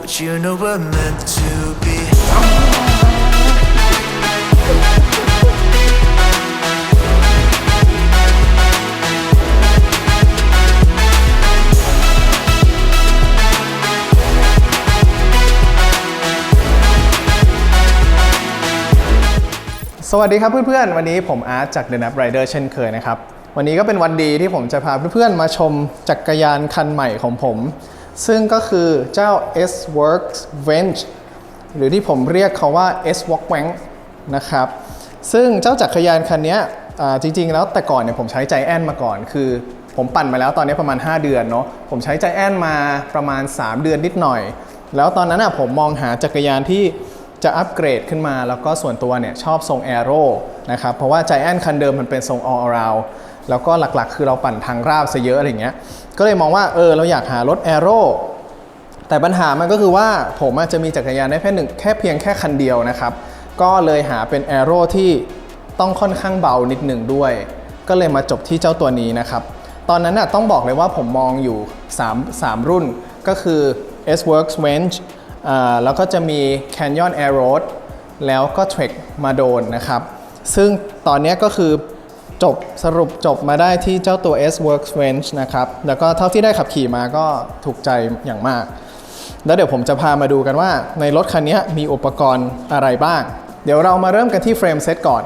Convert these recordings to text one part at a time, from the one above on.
but you know we're meant to be. สวัสดีครับเพื่อนๆวันนี้ผมอาร์ตจาก The Nap Rider เช่นเคยนะครับวันนี้ก็เป็นวันดีที่ผมจะพาเพื่อนๆมาชมจักรยานคันใหม่ของผมซึ่งก็คือเจ้า S-Works Venge หรือที่ผมเรียกเขาว่า S-Walkwang นะครับซึ่งเจ้าจักรยานคันนี้จริงๆแล้วแต่ก่อนเนี่ยผมใช้ Giant มาก่อนคือผมปั่นมาแล้วตอนนี้ประมาณ5 เดือนเนาะผมใช้ Giant มาประมาณ3 เดือนนิดหน่อยแล้วตอนนั้นผมมองหาจักรยานที่จะอัปเกรดขึ้นมาแล้วก็ส่วนตัวเนี่ยชอบทรง Aero นะครับเพราะว่า Giant คันเดิมมันเป็นทรง All Around แล้วก็หลักๆคือเราปั่นทางราบซะเยอะอะไรเงี้ยก็เลยมองว่าเราอยากหารถ Aero แต่ปัญหามันก็คือว่าผมจะมีจักรยานได้แค่เพียงแค่คันเดียวนะครับก็เลยหาเป็น Aero ที่ต้องค่อนข้างเบานิดหนึ่งด้วยก็เลยมาจบที่เจ้าตัวนี้นะครับตอนนั้นต้องบอกเลยว่าผมมองอยู่3รุ่นก็คือ S-Works Vengeแล้วก็จะมี Canyon Air Road แล้วก็ Trek มาโดนนะครับซึ่งตอนนี้ก็คือสรุปจบมาได้ที่เจ้าตัว S-Works Venge นะครับแล้วก็เท่าที่ได้ขับขี่มาก็ถูกใจอย่างมากแล้วเดี๋ยวผมจะพามาดูกันว่าในรถคันนี้มีอุปกรณ์อะไรบ้างเดี๋ยวเรามาเริ่มกันที่เฟรมเซตก่อน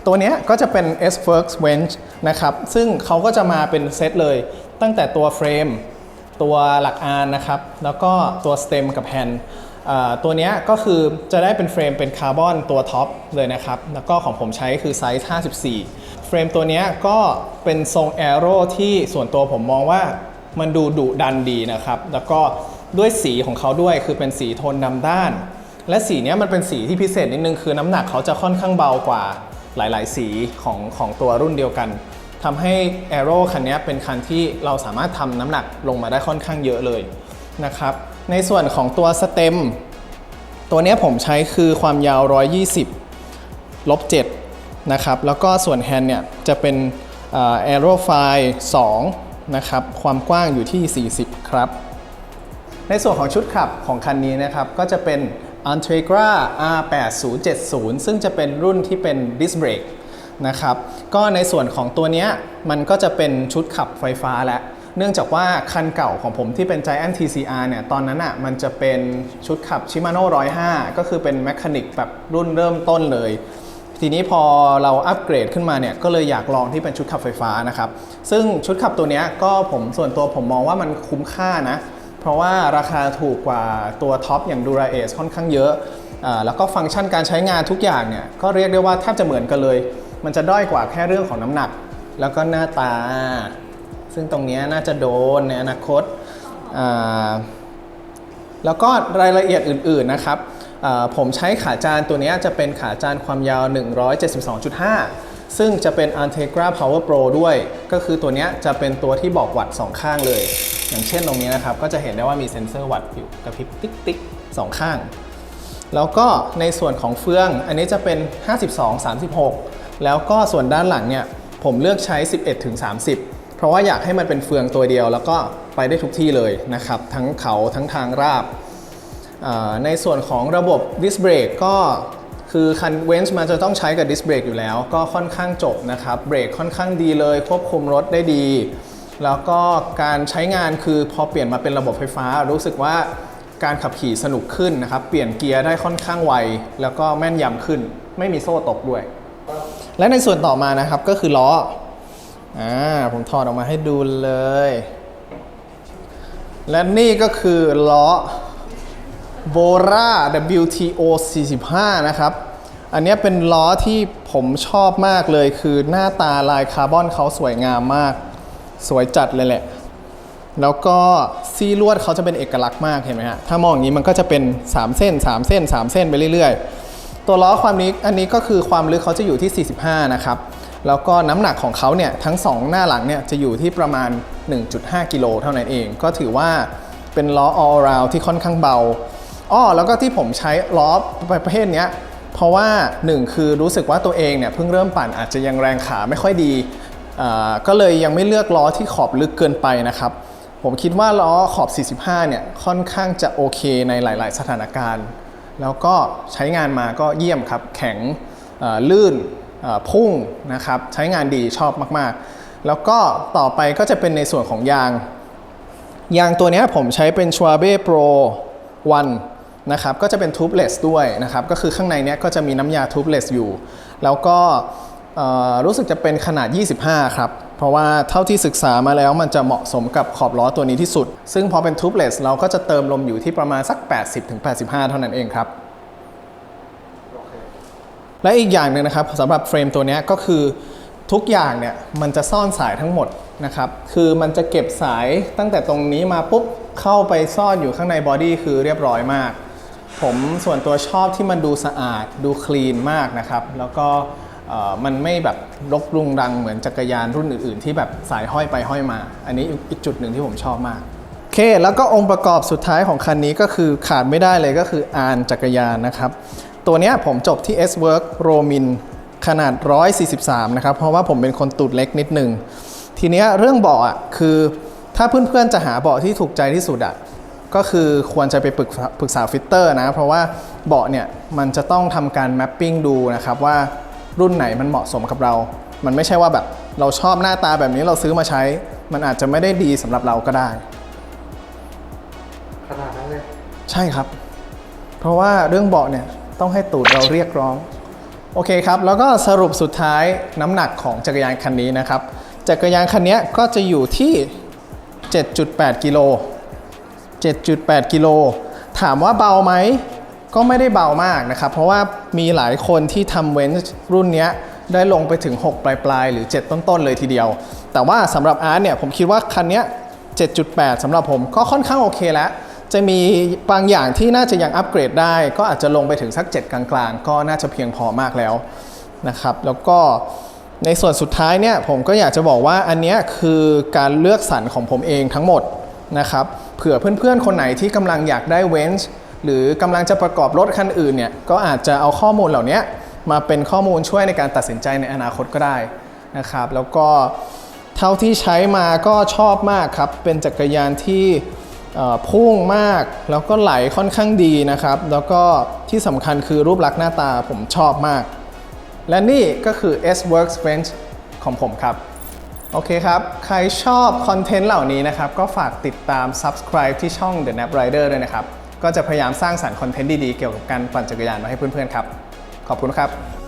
ตัวนี้ก็จะเป็น S-Works Venge นะครับซึ่งเขาก็จะมาเป็นเซตเลยตั้งแต่ตัวเฟรมตัวหลักอานนะครับแล้วก็ตัวสเต็มกับแฮนด์ตัวนี้ก็คือจะได้เป็นเฟรมเป็นคาร์บอนตัวท็อปเลยนะครับแล้วก็ของผมใช้คือไซส์54เฟรมตัวนี้ก็เป็นทรงแอโร่ที่ส่วนตัวผมมองว่ามันดูดุดันดีนะครับแล้วก็ด้วยสีของเขาด้วยคือเป็นสีโทนดำด้านและสีนี้มันเป็นสีที่พิเศษนิดนึงคือน้ำหนักเขาจะค่อนข้างเบากว่าหลายๆสีของตัวรุ่นเดียวกันทำให้ Aero คันนี้เป็นคันที่เราสามารถทำน้ำหนักลงมาได้ค่อนข้างเยอะเลยนะครับในส่วนของตัวสเต็มตัวนี้ผมใช้คือความยาว120 -7 นะครับแล้วก็ส่วนแฮนด์เนี่ยจะเป็นAerofoil 2นะครับความกว้างอยู่ที่40ครับในส่วนของชุดขับของคันนี้นะครับก็จะเป็น Antegra R8070 ซึ่งจะเป็นรุ่นที่เป็น Disc Brakeนะครับก็ในส่วนของตัวนี้มันก็จะเป็นชุดขับไฟฟ้าแล้วเนื่องจากว่าคันเก่าของผมที่เป็น Giant TCR เนี่ยตอนนั้นมันจะเป็นชุดขับ Shimano 105ก็คือเป็นแมคานิกแบบรุ่นเริ่มต้นเลยทีนี้พอเราอัปเกรดขึ้นมาเนี่ยก็เลยอยากลองที่เป็นชุดขับไฟฟ้านะครับซึ่งชุดขับตัวนี้ก็ส่วนตัวผมมองว่ามันคุ้มค่านะเพราะว่าราคาถูกกว่าตัวท็อปอย่าง Dura-Ace ค่อนข้างเยอะแล้วก็ฟังก์ชันการใช้งานทุกอย่างเนี่ยก็เรียกได้ว่าแทบจะเหมือนกันเลยมันจะด้อยกว่าแค่เรื่องของน้ำหนักแล้วก็หน้าตาซึ่งตรงนี้น่าจะโดนในอนาคตแล้วก็รายละเอียดอื่นๆนะครับผมใช้ขาจานตัวนี้จะเป็นขาจานความยาว 172.5 ซึ่งจะเป็น Antegra Power Pro ด้วยก็คือตัวนี้จะเป็นตัวที่บอกวัตต์2ข้างเลยอย่างเช่นตรงนี้นะครับก็จะเห็นได้ว่ามีเซ็นเซอร์วัตต์อยู่กระพริบติ๊กๆ2ข้างแล้วก็ในส่วนของเฟืองอันนี้จะเป็น 52-36 แล้วก็ส่วนด้านหลังเนี่ยผมเลือกใช้ 11-30 เพราะว่าอยากให้มันเป็นเฟืองตัวเดียวแล้วก็ไปได้ทุกที่เลยนะครับทั้งเขาทั้งทางราบในส่วนของระบบดิสเบรกก็คือคันเวนส์มันจะต้องใช้กับดิสเบรกอยู่แล้วก็ค่อนข้างจบนะครับเบรกค่อนข้างดีเลยควบคุมรถได้ดีแล้วก็การใช้งานคือพอเปลี่ยนมาเป็นระบบไฟฟ้ารู้สึกว่าการขับขี่สนุกขึ้นนะครับเปลี่ยนเกียร์ได้ค่อนข้างไวแล้วก็แม่นยำขึ้นไม่มีโซ่ตกด้วยและในส่วนต่อมานะครับก็คือล้อผมถอดออกมาให้ดูเลยและนี่ก็คือล้อ Bora WTO 45นะครับอันนี้เป็นล้อที่ผมชอบมากเลยคือหน้าตาลายคาร์บอนเขาสวยงามมากสวยจัดเลยแหละแล้วก็ซี่ลวดเขาจะเป็นเอกลักษณ์มากเห็นไหมฮะถ้ามองอย่างนี้มันก็จะเป็น3เส้น3เส้น3เส้นไปเรื่อยๆตัวล้อความนี้อันนี้ก็คือความลึกเขาจะอยู่ที่45นะครับแล้วก็น้ำหนักของเขาเนี่ยทั้ง2หน้าหลังเนี่ยจะอยู่ที่ประมาณ 1.5 กิโลเท่านั้นเองก็ถือว่าเป็นล้อ all around ที่ค่อนข้างเบาแล้วก็ที่ผมใช้ล้อประเภทนี้เพราะว่า1คือรู้สึกว่าตัวเองเนี่ยเพิ่งเริ่มปั่นอาจจะยังแรงขาไม่ค่อยดีก็เลยยังไม่เลือกล้อที่ขอบลึกเกินไปนะครับ ผมคิดว่าล้อขอบ 45 เนี่ยค่อนข้างจะโอเคในหลาย ๆ สถานการณ์ แล้วก็ใช้งานมาก็เยี่ยมครับ แข็งลื่นพุ่งนะครับใช้งานดีชอบมาก ๆ แล้วก็ต่อไปก็จะเป็นในส่วนของยางตัวนี้ผมใช้เป็น Schwabe Pro 1 นะครับก็จะเป็น tubeless ด้วยนะครับก็คือข้างในเนี้ยก็จะมีน้ำยา tubeless อยู่ แล้วก็รู้สึกจะเป็นขนาด 25 ครับ เพราะว่าเท่าที่ศึกษามาแล้วมันจะเหมาะสมกับขอบล้อตัวนี้ที่สุด ซึ่งพอเป็น tubeless เราก็จะเติมลมอยู่ที่ประมาณสัก 80-85 เท่านั้นเองครับ และอีกอย่างหนึ่งนะครับสำหรับเฟรมตัวนี้ก็คือทุกอย่างเนี่ยมันจะซ่อนสายทั้งหมดนะครับคือมันจะเก็บสายตั้งแต่ตรงนี้มาปุ๊บเข้าไปซ่อนอยู่ข้างในบอดี้คือเรียบร้อยมาก ผมส่วนตัวชอบที่มันดูสะอาดดูคลีนมากนะครับแล้วก็มันไม่แบบรกรุงรังเหมือนจักรยานรุ่นอื่นๆที่แบบสายห้อยไปห้อยมา อันนี้อีกจุดหนึ่งที่ผมชอบมากโอเคแล้วก็องค์ประกอบสุดท้ายของคันนี้ก็คือขาดไม่ได้เลยก็คืออานจักรยานนะครับตัวนี้ผมจบที่ S-Works Romin ขนาด 143 นะครับเพราะว่าผมเป็นคนตูดเล็กนิดนึงทีนี้เรื่องเบาะคือถ้าเพื่อนๆจะหาเบาะที่ถูกใจที่สุดก็คือควรจะไปปรึกษาฟิตเตอร์นะเพราะว่าเบาะเนี่ยมันจะต้องทำการแมปปิ้งดูนะครับว่ารุ่นไหนมันเหมาะสมกับเรามันไม่ใช่ว่าแบบเราชอบหน้าตาแบบนี้เราซื้อมาใช้มันอาจจะไม่ได้ดีสำหรับเราก็ได้ขนาดนั้นเลยใช่ครับเพราะว่าเรื่องเบาะเนี่ยต้องให้ตูดเราเรียกร้องโอเคครับแล้วก็สรุปสุดท้ายน้ำหนักของจักรยานคันนี้นะครับจักรยานคันนี้ก็จะอยู่ที่ 7.8 กิโล 7.8 กิโลถามว่าเบาไหมก็ไม่ได้เบามากนะครับเพราะว่ามีหลายคนที่ทำเวนส์รุ่นนี้ได้ลงไปถึง6ปลายๆหรือ7ต้นๆเลยทีเดียวแต่ว่าสำหรับอาร์ตเนี่ยผมคิดว่าคันนี้ 7.8 สำหรับผมก็ค่อนข้างโอเคแล้วจะมีบางอย่างที่น่าจะยังอัปเกรดได้ก็อาจจะลงไปถึงสัก7กลางๆก็น่าจะเพียงพอมากแล้วนะครับแล้วก็ในส่วนสุดท้ายเนี่ยผมก็อยากจะบอกว่าอันนี้คือการเลือกสรรของผมเองทั้งหมดนะครับเผื่อเพื่อนๆคนไหนที่กำลังอยากได้เวนส์หรือกำลังจะประกอบรถคันอื่นเนี่ยก็อาจจะเอาข้อมูลเหล่านี้มาเป็นข้อมูลช่วยในการตัดสินใจในอนาคตก็ได้นะครับแล้วก็เท่าที่ใช้มาก็ชอบมากครับเป็นจักรยานที่พุ่งมากแล้วก็ไหลค่อนข้างดีนะครับแล้วก็ที่สำคัญคือรูปลักษณ์หน้าตาผมชอบมากและนี่ก็คือ S-Works Bench ของผมครับโอเคครับใครชอบคอนเทนต์เหล่านี้นะครับก็ฝากติดตาม Subscribe ที่ช่อง The Nap Rider ด้วยนะครับก็จะพยายามสร้างสรรค์คอนเทนต์ดีๆเกี่ยวกับการปั่นจักรยานมาให้เพื่อนๆครับขอบคุณครับ